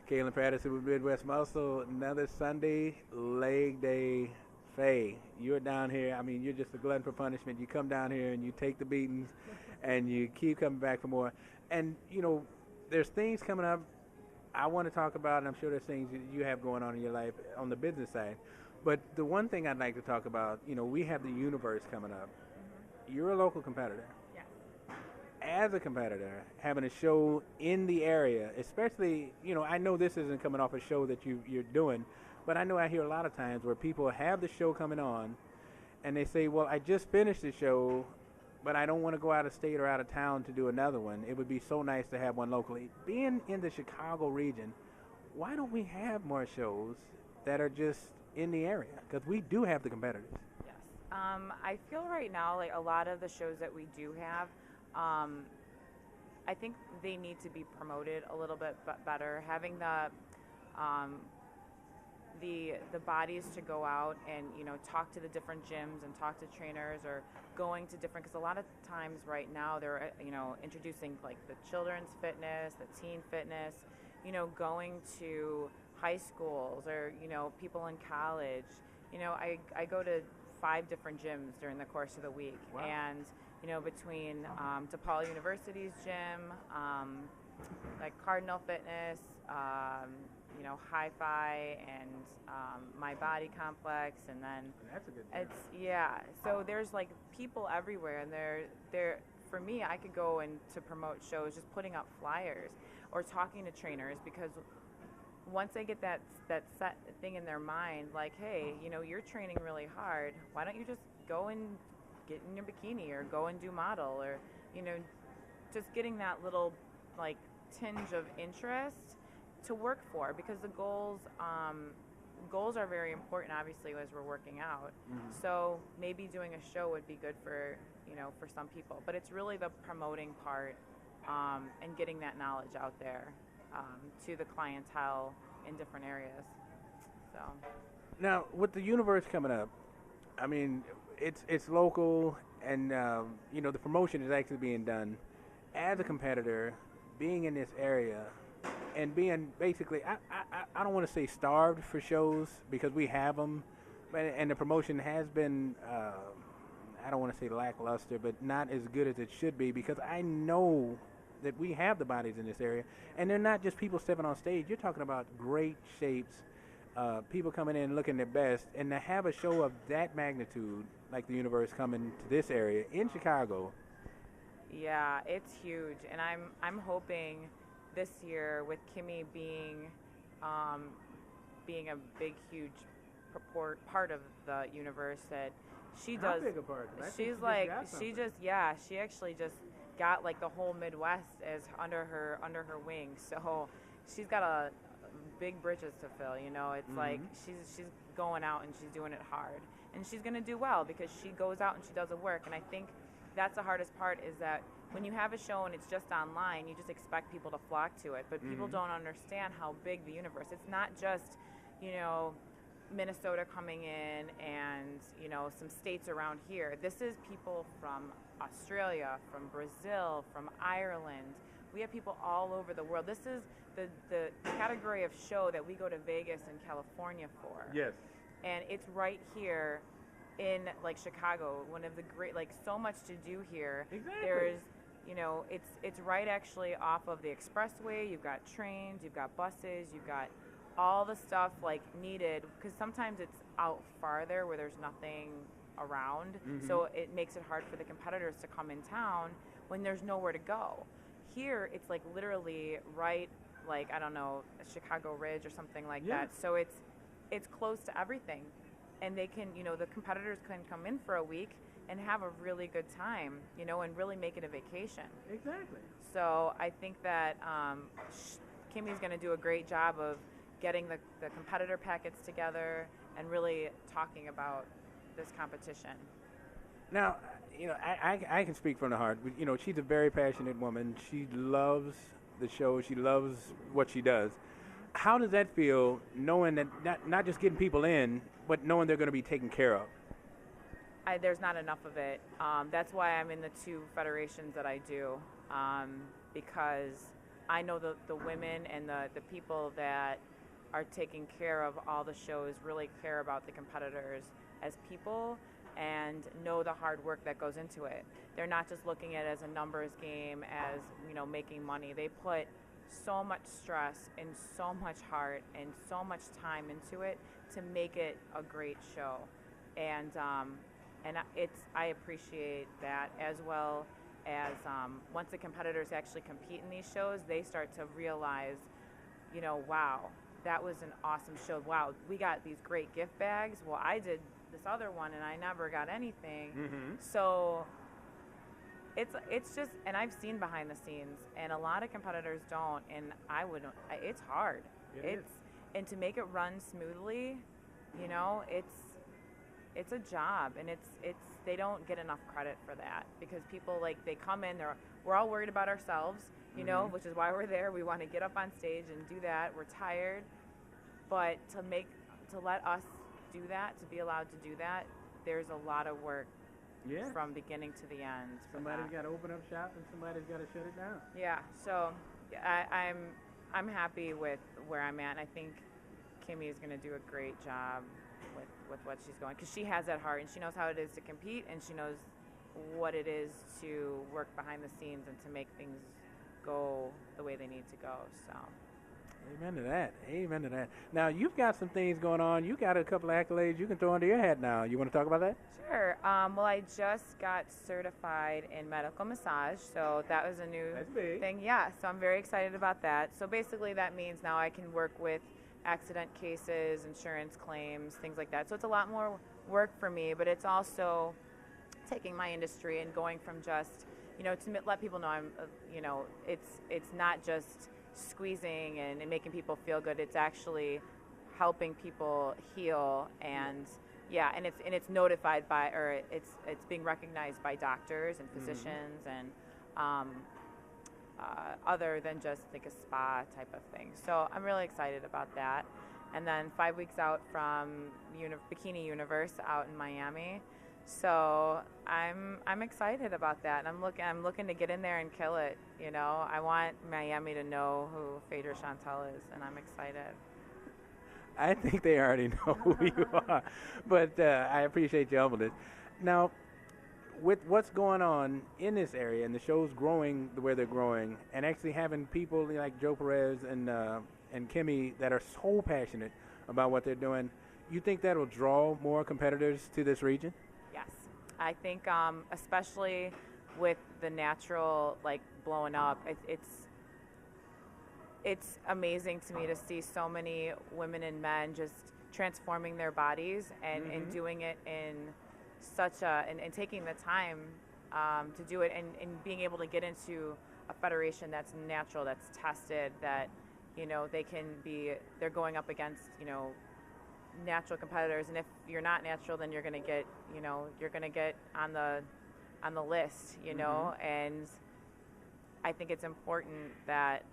Kalen Patterson with Midwest Muscle. Another Sunday leg day. Faye, you're down here. I mean, you're just a glutton for punishment. You come down here and you take the beatings, and you keep coming back for more. And there's things coming up I want to talk about, and I'm sure there's things that you have going on in your life on the business side. But the one thing I'd like to talk about, we have the universe coming up. You're a local competitor. Yes. As a competitor, having a show in the area, especially, I know this isn't coming off a show that you're doing, but I know I hear a lot of times where people have the show coming on, and they say, well, I just finished the show, but I don't want to go out of state or out of town to do another one. It would be so nice to have one locally. Being in the Chicago region, why don't we have more shows that are just in the area? Because we do have the competitors. Yes. I feel right now like a lot of the shows that we do have, I think they need to be promoted a little bit better. Having um, the bodies to go out and talk to the different gyms and talk to trainers, or going to different, because a lot of times right now they're introducing like the children's fitness, the teen fitness, going to high schools or people in college. I go to 5 different gyms during the course of the week. Wow. And between DePaul University's gym, like Cardinal Fitness, Hi-Fi, and My Body Complex, and then That's a good thing. it's yeah. So there's like people everywhere, and they're for me. I could go and to promote shows, just putting up flyers or talking to trainers, because once they get that set thing in their mind, like, hey, you're training really hard. Why don't you just go and get in your bikini or go and do model, or just getting that little like tinge of interest to work for, because the goals are very important, obviously, as we're working out. Mhm. So maybe doing a show would be good for for some people, but it's really the promoting part, and getting that knowledge out there, to the clientele in different areas. So Now, with the universe coming up, I mean, it's local, and the promotion is actually being done. As a competitor, being in this area, and being basically, I don't want to say starved for shows, because we have them, and the promotion has been, I don't want to say lackluster, but not as good as it should be, because I know that we have the bodies in this area, and they're not just people stepping on stage. You're talking about great shapes, people coming in looking their best, and to have a show of that magnitude, like the universe coming to this area in Chicago. yeah, it's huge, and I'm hoping this year with Kimie um, being a big, huge part of the universe, that she How does. big a part? I think She's just like got she something. just yeah, she actually just got like the whole Midwest as under her wing. So she's got a big bridges to fill. It's like Mhm. she's going out and she's doing it hard, and she's gonna do well because she goes out and she does the work. And I think that's the hardest part, is that when you have a show and it's just online, you just expect people to flock to it, but people Mhm. don't understand how big the universe. It's not just Minnesota coming in and some states around here. This is people from Australia, from Brazil, from Ireland. We have people all over the world. This is the category of show that we go to Vegas and California for. Yes. And it's right here in like Chicago, one of the great, like, so much to do here. Exactly. There's it's right actually off of the expressway. You've got trains, you've got buses, you've got all the stuff like needed, because sometimes it's out farther where there's nothing around. Mhm. So it makes it hard for the competitors to come in town when there's nowhere to go. Here it's like literally right, like, I don't know, Chicago Ridge or something like Yeah. that. So it's close to everything, and they can the competitors can come in for a week and have a really good time, and really make it a vacation. Exactly. So I think that Kimie's going to do a great job of getting the competitor packets together and really talking about this competition. Now, I can speak from the heart. She's a very passionate woman. She loves the show. She loves what she does. How does that feel, knowing that not just getting people in, but knowing they're going to be taken care of? There's not enough of it. That's why I'm in the 2 federations that I do, because I know the women and the people that are taking care of all the shows really care about the competitors as people and know the hard work that goes into it. They're not just looking at it as a numbers game, as making money. They put so much stress and so much heart and so much time into it to make it a great show, and I appreciate that, as well as once the competitors actually compete in these shows, they start to realize, wow, that was an awesome show. Wow, we got these great gift bags. Well, I did this other one and I never got anything. Mm-hmm. So it's just, and I've seen behind the scenes, and a lot of competitors don't, and it's hard. It's and to make it run smoothly, it's a job, and it's they don't get enough credit for that, because people, like, they come in, we're all worried about ourselves, Mm-hmm. which is why we're there. We want to get up on stage and do that. We're tired, but to let us do that, to be allowed to do that, there's a lot of work. Yeah. From beginning to the end. Somebody's got to open up shop and somebody's got to shut it down. Yeah. So I'm happy with where I'm at. And I think Kimie is going to do a great job with what she's going, because she has that heart and she knows how it is to compete, and she knows what it is to work behind the scenes and to make things go the way they need to go. So. Amen to that. Amen to that. Now, you've got some things going on. You got a couple of accolades you can throw under your hat now. You want to talk about that? Sure. Well, I just got certified in medical massage, so that was a new thing. Yeah, so I'm very excited about that. So basically that means now I can work with accident cases, insurance claims, things like that. So it's a lot more work for me, but it's also taking my industry and going from just, to let people know I'm, it's not just squeezing and making people feel good. It's actually helping people heal, and and it's notified by, or it's being recognized by doctors and physicians, mm-hmm. and other than just like a spa type of thing. So I'm really excited about that. And then 5 weeks out from Bikini Universe out in Miami. So I'm excited about that, and I'm looking to get in there and kill it. I want Miami to know who Faydra Shantel is, and I'm excited. I think they already know who you are, but I appreciate your humbleness. Now, with what's going on in this area and the shows growing the way they're growing, and actually having people like Joe Perez and Kimie that are so passionate about what they're doing, you think that'll draw more competitors to this region? Yes, I think especially with the natural blowing up, it's amazing to me to see so many women and men just transforming their bodies and, mm-hmm. and doing it in such and taking the time to do it, and being able to get into a federation that's natural, that's tested, that they're going up against natural competitors, and if you're not natural, then you're going to get on the list, mm-hmm. and I think it's important that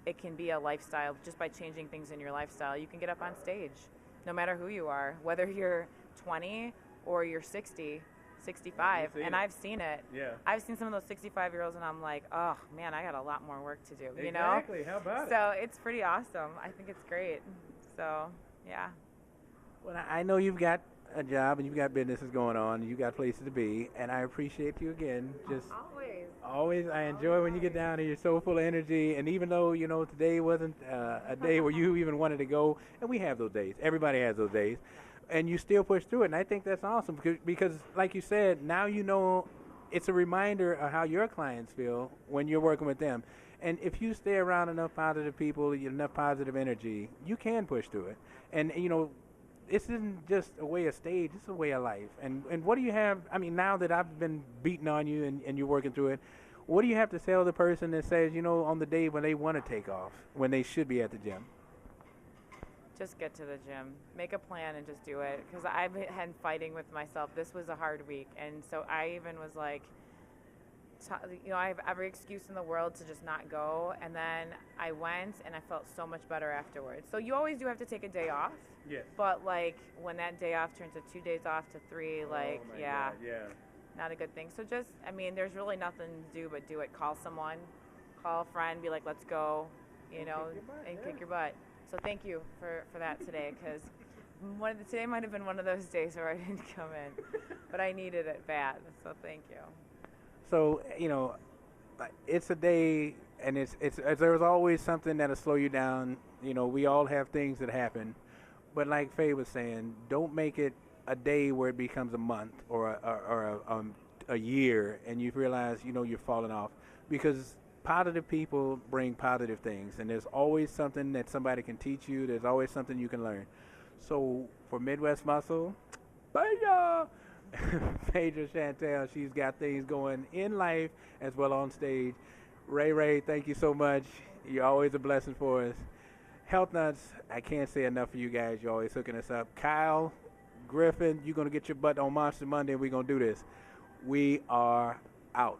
it can be a lifestyle. Just by changing things in your lifestyle, you can get up on stage no matter who you are, whether you're 20 or you're 60, 65, and I've seen it. Yeah. I've seen some of those 65-year-olds, and I'm like, oh man, I got a lot more work to do. Exactly. How about it? So it's pretty awesome. I think it's great. So yeah. Well, I know you've got a job and you've got businesses going on, and you've got places to be, and I appreciate you again. Just always, I enjoy when you get down and you're so full of energy. And even though today wasn't a day where you even wanted to go, and we have those days. Everybody has those days. And you still push through it, and I think that's awesome because, like you said, now it's a reminder of how your clients feel when you're working with them. And if you stay around enough positive people, enough positive energy, you can push through it. And, this isn't just a way of stage, it's a way of life. And what do you have, now that I've been beating on you and you're working through it, what do you have to tell the person that says, on the day when they want to take off, when they should be at the gym? Just get to the gym. Make a plan and just do it. Because I've been fighting with myself. This was a hard week. And so I even was like, I have every excuse in the world to just not go. And then I went, and I felt so much better afterwards. So you always do have to take a day off. Yes. But, when that day off turns to 2 days off to 3, God, yeah. Not a good thing. So just, there's really nothing to do but do it. Call someone. call a friend, be like, let's go, you know, kick your butt, and yeah. kick your butt. So thank you for that today, because today might have been one of those days where I didn't come in, but I needed it bad. So thank you. So, like, it's a day, and it's there's always something that'll slow you down. We all have things that happen, but like Faye was saying, don't make it a day where it becomes a month or a year, and you realize you're falling off, because positive people bring positive things, and there's always something that somebody can teach you. There's always something you can learn. So for Midwest Muscle, bye. Faydra Shantel, she's got things going in life as well on stage. Ray, thank you so much. You're always a blessing for us. Health Nuts, I can't say enough for you guys. You're always hooking us up. Kyle, Griffin, you're going to get your butt on Monster Monday, and we're going to do this. We are out.